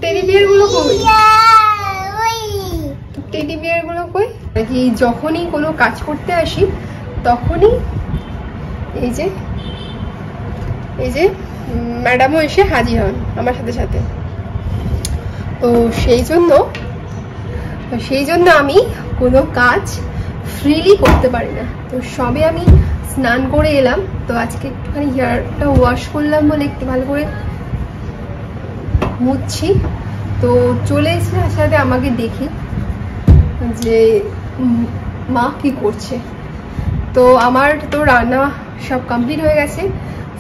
Teddy bear গুলো কই? Teddy bear গুলো কই? কি যখনই কোনো কাজ করতে আসি তখনই এই যে ম্যাডামও এসে হাজির হন আমার সাথে সাথে। তো সেই জন্য আমি কোনো কাজ ফ্রিলি করতে পারি না। তো সবে আমি স্নান করে এলাম, তো আজকে একটুখানি হেয়ারটা ওয়াশ করলাম বলে একটু ভালো করে মুছছি। তো চলে এসে সাথে আমাকে দেখি যে মা কি করছে। তো আমার তো রান্না সব কমপ্লিট হয়ে গেছে,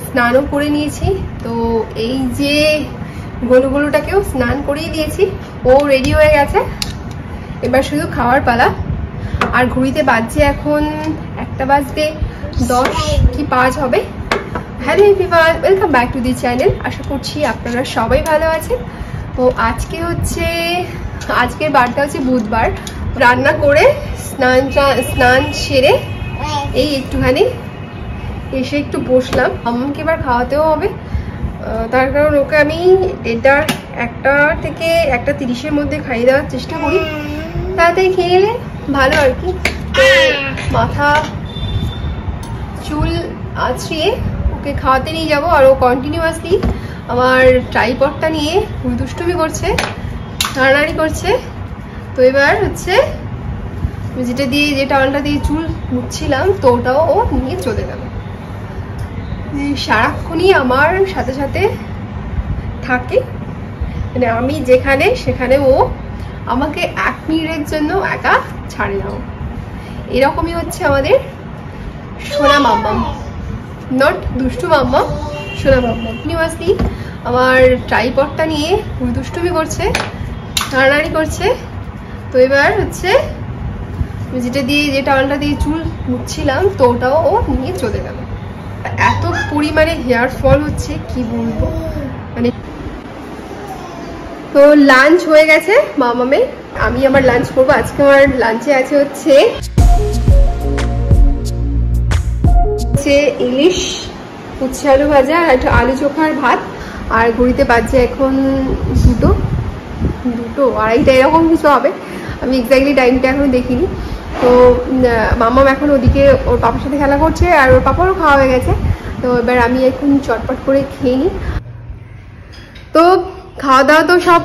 স্নানও করে নিয়েছি। তো এই যে গোলুটাকেও স্নান করিয়ে দিয়েছি, ও রেডি হয়ে গেছে। এবার শুধু খাওয়ার পালা। আর ঘড়িতে বাজছে এখন 1:10 কি 5 হবে। Hello everyone, welcome back to the channel. আশা করছি আপনারা সবাই ভালো আছেন। তো আজকের বারটা হচ্ছে বুধবার। রান্না করে স্নান সেরে এই একটুখানি এসে একটু বসলাম। আমাকে এবার খাওয়াতেও হবে, তার কারণ ওকে আমি 1টা থেকে 1:30-এর মধ্যে খাইয়ে দেওয়ার চেষ্টা করি। তাড়াতাড়ি খেয়ে গেলে ভালো আর কি। তো মাথা চুল আছড়িয়ে ওকে খাওয়াতে নিয়ে যাবো। আর ও কন্টিনিউয়াসলি আমার ট্রাইপডটা নিয়ে দুষ্টুমি করছে, নাড়ানাড়ি করছে। তো এবার হচ্ছে যে টাওয়ালটা দিয়ে চুল মুছছিলাম, তো ওটাও ও নিয়ে চলে গেল। সারাক্ষণই আমার সাথে সাথে থাকে, মানে আমি যেখানে সেখানে ও আমাকে 1 মিনিটের জন্য একা ছাড়ে না। এরকমই হচ্ছে আমাদের সোনা মাম্মাম, নট দুষ্টু মাম্মাম, সোনা মাম্মাম। কন্টিনিউয়াসলি আমার ট্রাইপডটা নিয়ে দুষ্টুমি করছে, নাড়ানাড়ি করছে। তো এবার হচ্ছে যে টাওয়ালটা দিয়ে চুল মুছছিলাম, তো ওটাও ও নিয়ে চলে গেল। এত পরিমাণে হেয়ার ফল হচ্ছে কি বলবো মানে। তো লাঞ্চ হয়ে গেছে মামামে, আমি আমার লাঞ্চ করবো। আজকে আমার লাঞ্চে আছে হচ্ছে ইলিশ, উচ্ছে আলু ভাজা, আর একটা আলু চোখার ভাত। আর ঘড়িতে বাজছে এখন 2:30 এরকম কিছু হবে। আমি এক্স্যাক্টলি টাইমটা এখনো দেখিনি। তো মামাম এখন ওদিকে ওর পাপার সাথে খেলা করছে, আর ওর পাপারও খাওয়া হয়ে গেছে। তো এবার আমি এখন চটপট করে খেয়ে নিই। তো খাওয়া দাওয়া তো সব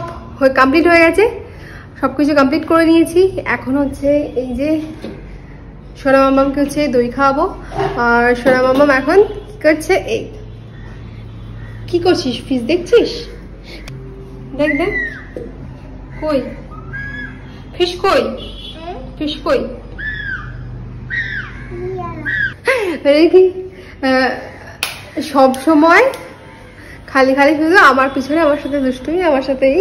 কমপ্লিট হয়ে গেছে, সব কিছু কমপ্লিট করে নিয়েছি। এখন হচ্ছে এই যে সোনা মামামকে হচ্ছে দই খাওয়াবো। আর সোনা মামাম এখন কি করছে, এই কি করছিস? ফিশ দেখছিস? দেখ দেখ, কই ফিশ, কই ফিশ, কই সব সময় খালি শুধু আমার পিছনে, আমার সাথে দুষ্টুমি, আমার সাথেই।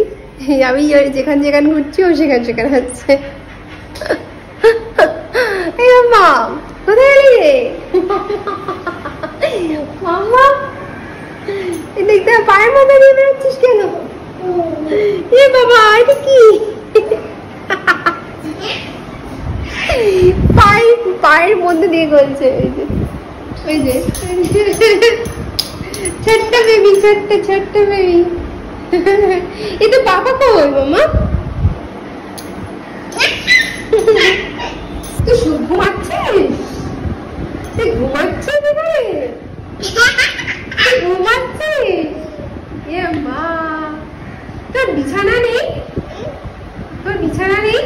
আমি যেখানে ঘুরছি ও সেখানে হচ্ছে। মাম কোথায় এলি রে? মামা দেখতে পায়ের মধ্যে দিয়ে বেরোচ্ছিস কেন? এ বাবা, এটা কি? পায়ের মধ্যে দিয়ে গলছে। ওই যে ছোট্ট বেবি, ছোট্ট বেবি। এ তো বাবা কই মামা? তুই ঘুমাচ্ছিস? এ মা, তোর বিছানা নেই? তোর বিছানা নেই?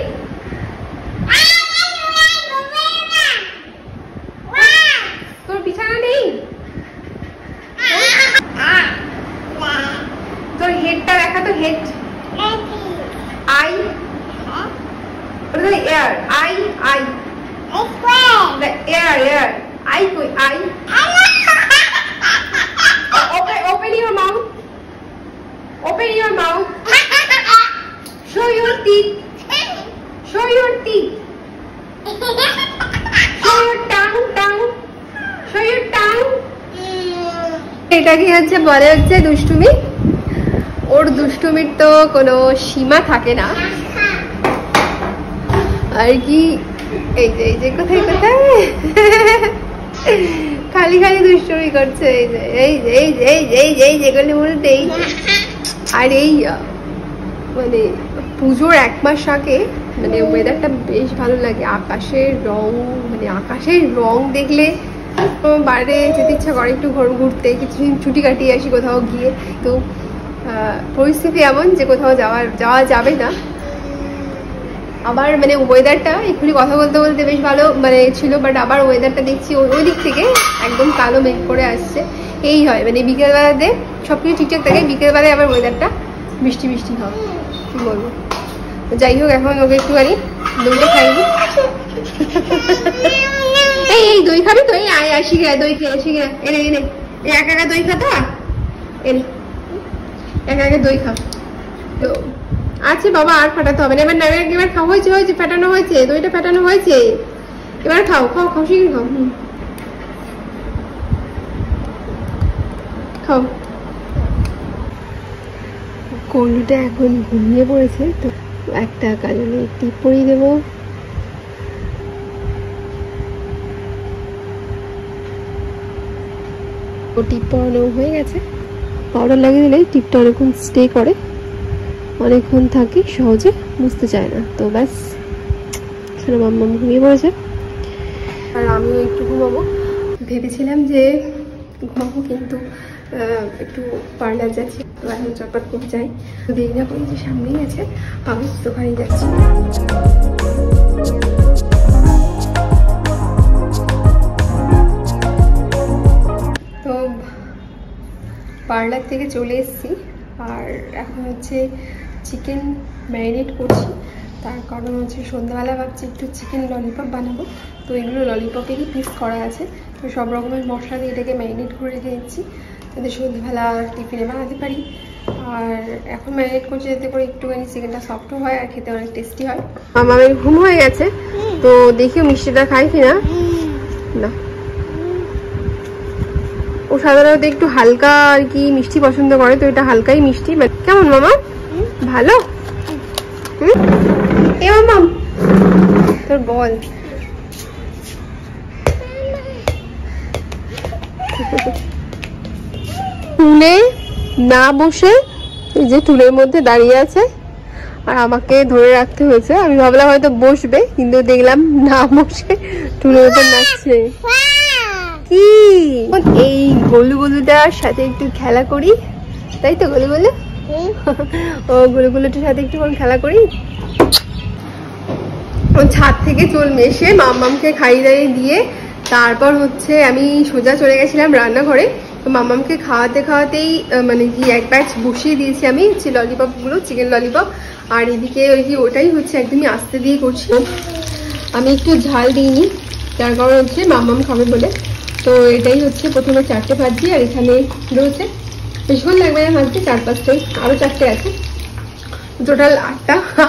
তোর বিছানা নেই? তোর হেডটা দেখা তো, head I, air I, air I, কই I? Open your mouth. Open your mouth. Show your teeth. Show your teeth. Show your tongue. Show your tongue. এটাকে হচ্ছে বলে হচ্ছে দুষ্টুমি। ওর দুষ্টুমির তো কোনো সীমা থাকে না আর কি। এই যে কোথায় খালি দুষ্টুমি করছে। এই যে যেগুলো বলতে, আর মানে পুজোর 1 মাস আগে মানে ওয়েদারটা বেশ ভালো লাগে। আকাশের রং মানে আকাশের রং দেখলে বাইরে যেতে ইচ্ছা করে, একটু ঘুরতে, কিছুদিন ছুটি কাটিয়ে আসি কোথাও গিয়ে। তো পরিস্থিতি এমন যে কোথাও যাওয়া যাবে না। আবার মানে ওয়েদারটা এক্ষুনি কথা বলতে বলতে বেশ ভালো মানে ছিল, বাট আবার ওয়েদারটা দেখছি ওই দিক থেকে একদম কালো মেঘ করে আসছে। এই হয় মানে বিকেলবেলাতে সব কিছু ঠিকঠাক থাকে, বিকেলবেলায় আবার ওয়েদারটা বৃষ্টি বৃষ্টি হয়, কি বলবো। যাই হোক, এখন ওকে একটুখানি দইটা খাইনি। এই দই খাবি তো? এই আয় আসি গে, দই খেয়ে আসি গে। এনে এনে একা একা দই খাতো, এনে একা একা দই খা। তো আচ্ছা বাবা, আর ফাটাতে হবে না। এবার খাওয়া হয়েছে, ফাটানো হয়েছে, দইটা ফাটানো হয়েছে। এবার খাও খাও খাও, শিখে খাও। খাও। কলুটা এখন ঘুমিয়ে পড়েছে, তো একটা কাজলে টিপ পরিয়ে দেবো। ও টিপ পরানো হয়ে গেছে। পাউডার লাগিয়ে দিলে টিপটা অনেকক্ষণ স্টে করে, অনেকক্ষণ থাকে, সহজে বুঝতে চায় না। তো ব্যাস, সেটা মাম্মাম ঘুমিয়ে পড়েছে, আর আমিও একটু ঘুমাবো। ভেবেছিলাম যে ঘুমাবো, কিন্তু একটু পার্লার যাচ্ছি, তো এখন চটপট করে যাই। তো দেরি না করি, যে সামনেই আছে, আমি দোকানে যাচ্ছি। তো পার্লার থেকে চলে এসেছি, আর এখন হচ্ছে চিকেন ম্যারিনেট করছি। তার কারণ হচ্ছে সন্ধ্যাবেলা ভাবছি একটু চিকেন ললিপপ বানাবো। তো এগুলো ললিপপেরই পিস করা আছে, তো সব রকমের মশলা দিয়ে এটাকে ম্যারিনেট করে রেখে দিচ্ছি, যাতে সন্ধ্যাবেলা টিফিনে বানাতে পারি। আর এখন ম্যারিনেট করছি যাতে করে একটুখানি চিকেনটা সফটও হয় আর খেতে অনেক টেস্টি হয়। আমার ঘুম হয়ে গেছে, তো দেখি মিষ্টিটা খাই কিনা। না, ও সাধারণত একটু হালকা আর কি মিষ্টি পছন্দ করে, তো এটা হালকাই মিষ্টি। কেমন মামা? ভালো? এ মামা তোর বল। টুলে না বসে এই যে টুলের মধ্যে দাঁড়িয়ে আছে, আর আমাকে ধরে রাখতে হয়েছে। আমি ভাবলাম হয়তো বসবে, কিন্তু দেখলাম না বসে টুলের উপর নাচছে। কি এই গোলু গোলুটার সাথে একটু খেলা করি, তাই তো গোলু গোলু? ও গোলু গোলুটার সাথে একটু খেলা করি। ছাদ থেকে এসে মাম্মামকে খাইয়ে দাইয়ে দিয়ে তারপর হচ্ছে আমি সোজা চলে গেছিলাম রান্নাঘরে। তো মাম্মামকে খাওয়াতেই মানে কি এক ব্যাচ বসিয়ে দিয়েছি আমি হচ্ছে ললিপপগুলো, চিকেন ললিপপ। আর এদিকে ওই কি ওটাই হচ্ছে একদমই আস্তে দিয়ে করছি, আমি একটু ঝাল দিইনি, তার কারণ হচ্ছে মাম্মাম খাবে বলে। তো এটাই হচ্ছে প্রথমে 4টে ভাজি, আর এখানে রয়েছে বেশিক্ষণ লাগবে না ভাজতে, 4-5টাই, আরও 4টে আছে, টোটাল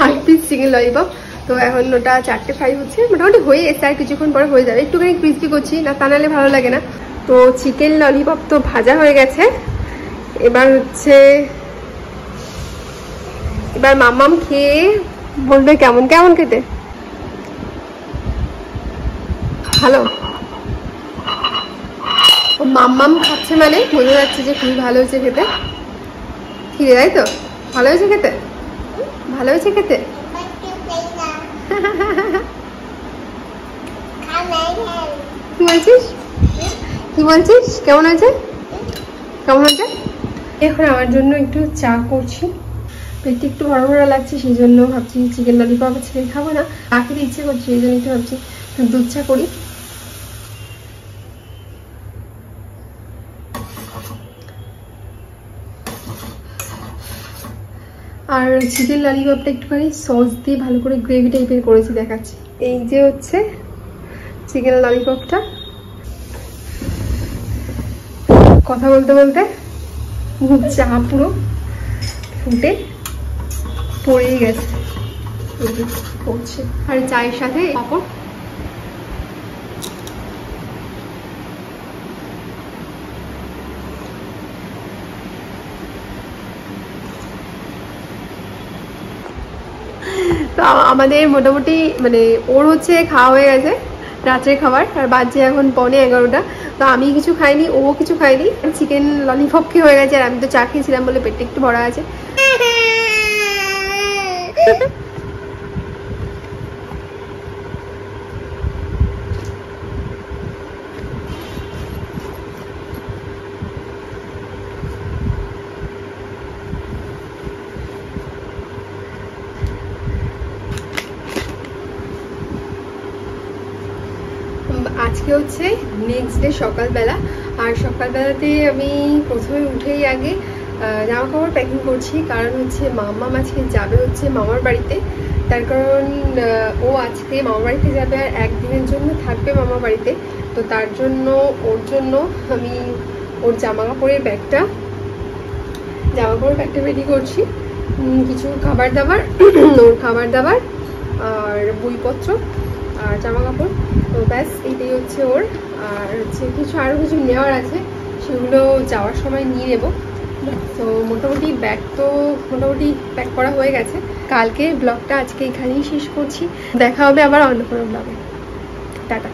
8 পিস চিকেন ললিপপ। তো এখন ওটা 4টে ফ্রাই হচ্ছে, মোটামুটি হয়ে এসে আর কিছুক্ষণ পরে হয়ে যাবে। একটুখানি ক্রিস্পি করছি না, তা নাহলে ভালো লাগে না। তো চিকেন ললিপপ তো ভাজা হয়ে গেছে, এবার মাম্মাম খেয়ে বলবে কেমন কেমন খেতে। ভালো, ও মাম্মাম খাচ্ছে মানে বোঝা যাচ্ছে যে খুবই ভালো হয়েছে খেতে। ঠিক তাই তো? ভালো হয়েছে খেতে, ভালো হয়েছে খেতে। কি বলছিস, কি বলছিস? কেমন হয়েছে, কেমন হয়েছে? এখন আমার জন্য একটু চা করছি, পেটটা একটু ভরা ভরা লাগছে, সেই জন্য ভাবছি চিকেন ললিপপ ছেড়ে খাবো না, চা খেতে ইচ্ছে করছে, এই জন্য একটু ভাবছি দুধ চা করি। আর চিকেন ললিপপটা একটুখানি সস দিয়ে ভালো করে গ্রেভি টাইপের করেছি, দেখাচ্ছি। এই যে হচ্ছে চিকেন ললিপপটা। কথা বলতে বলতে চা পুরো ফুটে পড়েই গেছে, পড়ছে। আর চায়ের সাথে পাঁপড়। তো আমাদের মোটামুটি মানে ওর হচ্ছে খাওয়া হয়ে গেছে রাত্রের খাবার, আর বাজে এখন 11:15। তো আমি কিছু খাইনি, ও কিছু খাইনি, চিকেন ললিপপ খেয়ে হয়ে গেছে, আর আমি তো চা খেয়েছিলাম বলে পেটটা একটু ভরা আছে। আজকে হচ্ছে নেক্সট ডে সকালবেলা, আর সকালবেলাতে আমি প্রথমে উঠেই আগে জামা কাপড় প্যাকিং করছি, কারণ হচ্ছে মাম্মা আজকে যাবে হচ্ছে মামার বাড়িতে। তার কারণ ও আজকে মামার বাড়িতে যাবে আর একদিনের জন্য থাকবে মামার বাড়িতে, তো তার জন্য ওর জন্য আমি ওর জামা কাপড়ের ব্যাগটা রেডি করছি। কিছু খাবার দাবার, ওর খাবার দাবার আর বইপত্র আর জামা কাপড়, তো ব্যাস এইটাই হচ্ছে ওর। আর হচ্ছে আরও কিছু নেওয়ার আছে, সেগুলো যাওয়ার সময় নিয়ে নেবো। তো মোটামুটি ব্যাগ তো মোটামুটি প্যাক করা হয়ে গেছে। কালকে ব্লগটা আজকে এখানেই শেষ করছি, দেখা হবে আবার অন্য কোনো ব্লগে। টাটা।